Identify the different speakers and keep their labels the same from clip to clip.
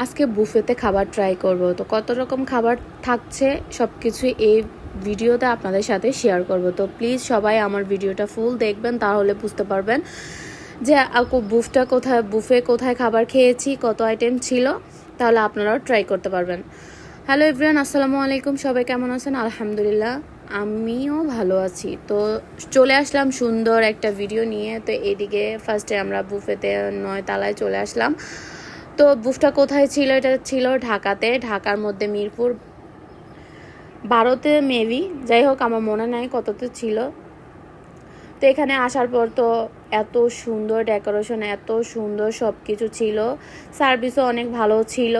Speaker 1: আজকে বুফেতে খাবার ট্রাই করব। তো কত রকম খাবার থাকছে সব কিছুই এই ভিডিওতে আপনাদের সাথে শেয়ার করব। তো প্লিজ সবাই আমার ভিডিওটা ফুল দেখবেন, তাহলে বুঝতে পারবেন যে বুফে কোথায় খাবার খেয়েছি, কত আইটেম ছিল, তাহলে আপনারাও ট্রাই করতে পারবেন। হ্যালো এভরিওয়ান, আসসালামু আলাইকুম। সবাই কেমন আছেন? আলহামদুলিল্লাহ আমিও ভালো আছি। তো চলে আসলাম সুন্দর একটা ভিডিও নিয়ে। তো এদিকে ফার্স্টে আমরা বুফেতে 9 তলায় চলে আসলাম। তো বুফটা কোথায় ছিল? এটা ছিল ঢাকাতে, ঢাকার মধ্যে মিরপুর 12তে মেবি, যাই হোক আমার মনে নাই কততে ছিল। তো এখানে আসার পর তো এত সুন্দর ডেকোরেশন, এত সুন্দর সব কিছু ছিল, সার্ভিসও অনেক ভালো ছিল।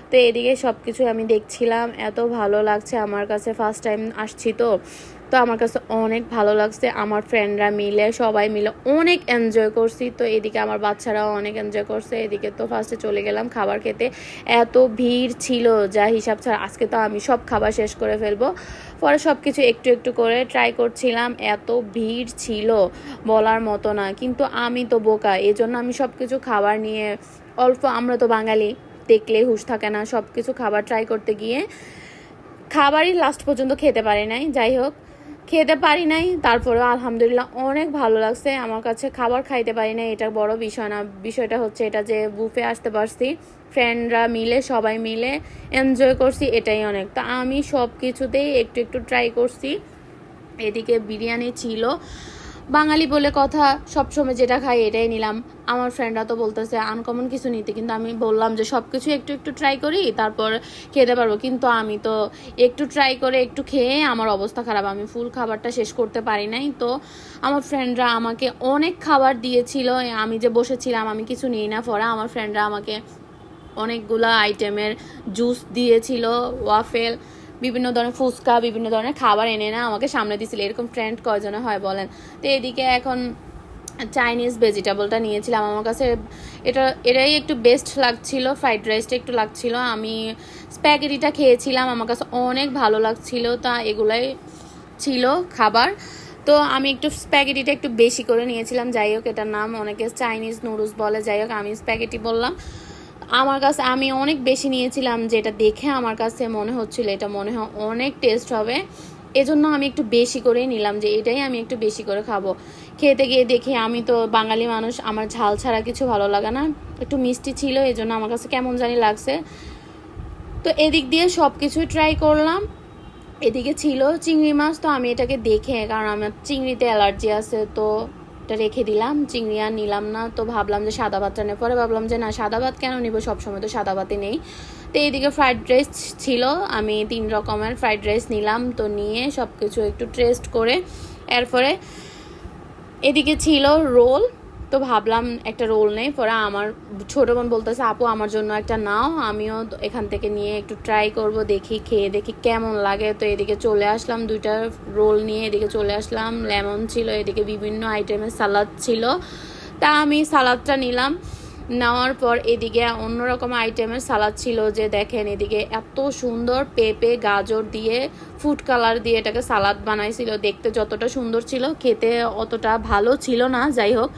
Speaker 1: তো এদিকে সব কিছু আমি দেখছিলাম, এত ভালো লাগছে আমার কাছে, ফার্স্ট টাইম আসছি তো আমার কাছে অনেক ভালো লাগছে। আমার ফ্রেন্ডরা মিলে সবাই মিলে অনেক এনজয় করছি। তো এদিকে আমার বাচ্চারাও অনেক এনজয় করছে। এদিকে তো ফার্স্টে চলে গেলাম খাবার খেতে, এত ভিড় ছিল যা হিসাব ছাড়া। আজকে তো আমি সব খাবার শেষ করে ফেলবো। পরে সব কিছু একটু একটু করে ট্রাই করছিলাম, এত ভিড় ছিল বলার মতো না। কিন্তু আমি তো বোকা, এই জন্য আমি সব কিছু খাবার নিয়ে অল্প, আমরা তো বাঙালি, দেখলে হুঁশ থাকে না, সব কিছু খাবার ট্রাই করতে গিয়ে খাবারই লাস্ট পর্যন্ত খেতে পারি নাই। যাই হোক, খেতে পারি নাই, তারপরেও আলহামদুলিল্লাহ অনেক ভালো লাগছে আমার কাছে। খাবার খাইতে পারি নাই এটা বড় বিষয় না, বিষয়টা হচ্ছে এটা যে বুফে আসতে পারছি, ফ্রেন্ডরা মিলে সবাই মিলে এনজয় করছি, এটাই অনেক। তো আমি সব কিছুতেই একটু একটু ট্রাই করছি। এদিকে বিরিয়ানি ছিল, বাঙালি বলে কথা, সবসময় যেটা খাই এটাই নিলাম। আমার ফ্রেন্ডরা তো বলতেছে আনকমন কিছু নিতে, কিন্তু আমি বললাম যে সব কিছু একটু একটু ট্রাই করি, তারপর খেতে পারবো। কিন্তু আমি তো একটু ট্রাই করে একটু খেয়ে আমার অবস্থা খারাপ, আমি ফুল খাবারটা শেষ করতে পারি নাই। তো আমার ফ্রেন্ডরা আমাকে অনেক খাবার দিয়েছিল, আমি যে বসেছিলাম আমি কিছু নিই না। পরে আমার ফ্রেন্ডরা আমাকে অনেকগুলো আইটেমের জুস দিয়েছিল, ওয়াফেল, বিভিন্ন ধরনের ফুচকা, বিভিন্ন ধরনের খাবার এনে না আমাকে সামনে দিয়েছিল। এরকম ফ্রেন্ড কয়জনে হয় বলেন? তো এদিকে এখন চাইনিজ ভেজিটেবলটা নিয়েছিলাম, আমার কাছে এটাই একটু বেস্ট লাগছিল। ফ্রাইড রাইসটা একটু লাগছিল। আমি স্প্যাগেটিটা খেয়েছিলাম, আমার কাছে অনেক ভালো লাগছিল। তা এগুলাই ছিল খাবার। তো আমি একটু স্প্যাগেটিটা একটু বেশি করে নিয়েছিলাম। যাই হোক, এটার নাম অনেকে চাইনিজ নুডলস বলে, যাই হোক আমি স্প্যাগেটি বললাম। আমার কাছে আমি অনেক বেশি নিয়েছিলাম, যেটা দেখে আমার কাছে মনে হচ্ছিল এটা মনে হয় অনেক টেস্ট হবে, এজন্য আমি একটু বেশি করেই নিলাম, যে এটাই আমি একটু বেশি করে খাবো। খেতে গিয়ে দেখি আমি তো বাঙালি মানুষ, আমার ঝাল ছাড়া কিছু ভালো লাগে না। একটু মিষ্টি ছিল, এজন্য আমার কাছে কেমন জানি লাগছে। তো এদিক দিয়ে সব কিছুই ট্রাই করলাম। এদিকে ছিল চিংড়ি মাছ। তো আমি এটাকে দেখে, কারণ আমার চিংড়িতে অ্যালার্জি আছে, তো এটা রেখে দিলাম, চিংড়ি আর নিলাম না। তো ভাবলাম যে সাদা ভাতটা নেই, পরে ভাবলাম যে না, সাদা ভাত কেন নিব, সবসময় তো সাদা ভাতই নেই। তো এইদিকে ফ্রাইড রাইস ছিল, আমি 3 রকমের ফ্রাইড রাইস নিলাম। তো নিয়ে সব কিছু একটু টেস্ট করে এরপরে এদিকে ছিল রোল। তো ভাবলাম একটা রোল নেই। পরে আমার ছোটো বোন বলতেছে আপু আমার জন্য একটা নাও, আমিও এখান থেকে নিয়ে একটু ট্রাই করব, দেখি খেয়ে দেখি কেমন লাগে। তো এদিকে চলে আসলাম 2টা রোল নিয়ে, এদিকে চলে আসলাম। লেমন ছিল, এদিকে বিভিন্ন আইটেমের সালাদ ছিল, তা আমি সালাদটা নিলাম। নেওয়ার পর এদিকে অন্যরকম আইটেমের সালাদ ছিল, যে দেখেন এদিকে এত সুন্দর পেঁপে গাজর দিয়ে ফুড কালার দিয়ে এটাকে সালাদ বানাইছিল। দেখতে যতটা সুন্দর ছিল, খেতে অতটা ভালো ছিল না। যাই হোক,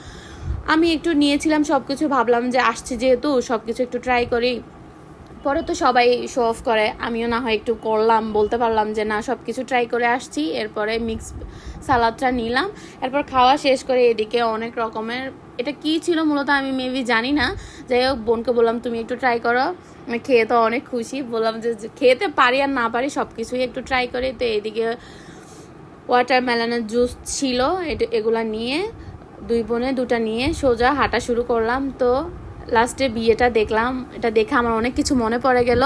Speaker 1: আমি একটু নিয়েছিলাম সব কিছু, ভাবলাম যে আসছি যেহেতু সব কিছু একটু ট্রাই করি। পরে তো সবাই শো অফ করে, আমিও না হয় একটু করলাম, বলতে পারলাম যে না সব কিছু ট্রাই করে আসছি। এরপরে মিক্স সালাদটা নিলাম। এরপর খাওয়া শেষ করে এদিকে অনেক রকমের, এটা কি ছিল মূলত আমি মেবি জানি না। যাই হোক, বোনকে বললাম তুমি একটু ট্রাই করো, আমি খেয়ে তো অনেক খুশি। বললাম যে খেতে পারি আর না পারি সব কিছুই একটু ট্রাই করি। তো এদিকে ওয়াটারমেলনের জুস ছিল, এগুলা নিয়ে 2 বোনে 2টা নিয়ে সোজা হাঁটা শুরু করলাম। তো লাস্টে বিয়েটা দেখলাম, এটা দেখে আমার অনেক কিছু মনে পড়ে গেল।